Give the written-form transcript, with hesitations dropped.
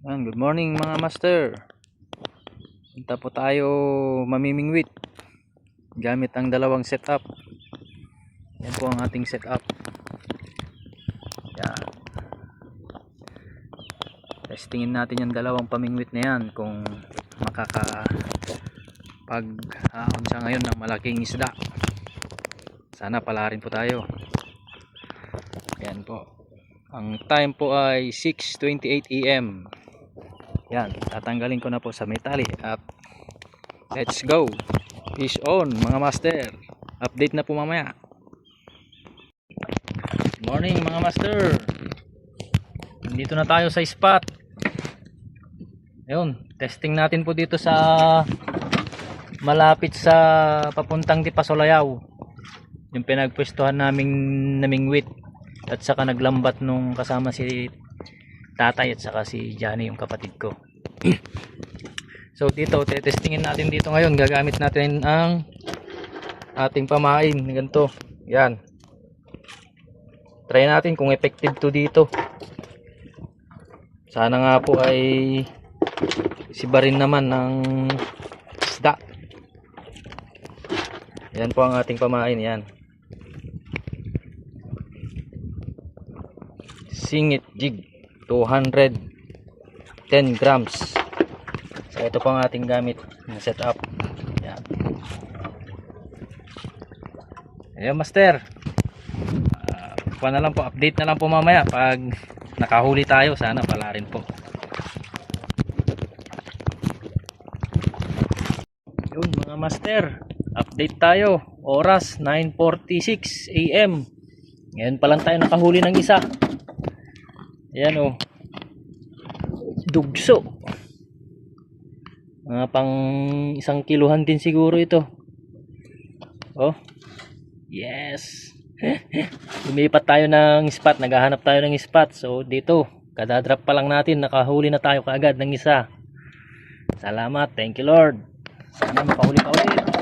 Good morning mga master. Punta po tayo mamimingwit gamit ang dalawang setup. Yan po ang ating setup. Yan. Testingin natin yung dalawang pamingwit na yan kung makakapag-ahon siya ngayon ng malaking isda. Sana pala rin po tayo. Yan po. Ang time po ay 6:28 AM. Yan, tatanggalin ko na po sa metali at let's go. Fish on mga master. Update na po mamaya. Good morning mga master. Nandito na tayo sa spot. Ayun, testing natin po dito sa malapit sa papuntang Dipasolayaw. Yung pinagpwestuhan naming wit at saka naglambat nung kasama si tatay at saka si Johnny yung kapatid ko. So dito testingin natin dito ngayon. Gagamit natin ang ating pamain ganito. Yan, try natin kung effective to dito. Sana nga po ay sibarin naman ng isda. Yan po ang ating pamain. Yan, singit jig 210 grams. So ito po ang ating gamit na setup. Yan. Ayan master, na lang po, update na lang po mamaya pag nakahuli tayo. Sana pala rin po. Yun mga master, update tayo. Oras 9:46 AM. Ngayon pa lang tayo nakahuli ng isa. Ayan o, dugso. Mga pang 1 kiluhan din siguro ito. Oh, yes. Lumipat tayo ng spot, naghahanap tayo ng spot. So dito, kadadrop pa lang natin, nakahuli na tayo kaagad ng isa. Salamat, thank you Lord. Sana makahuli pa ulit.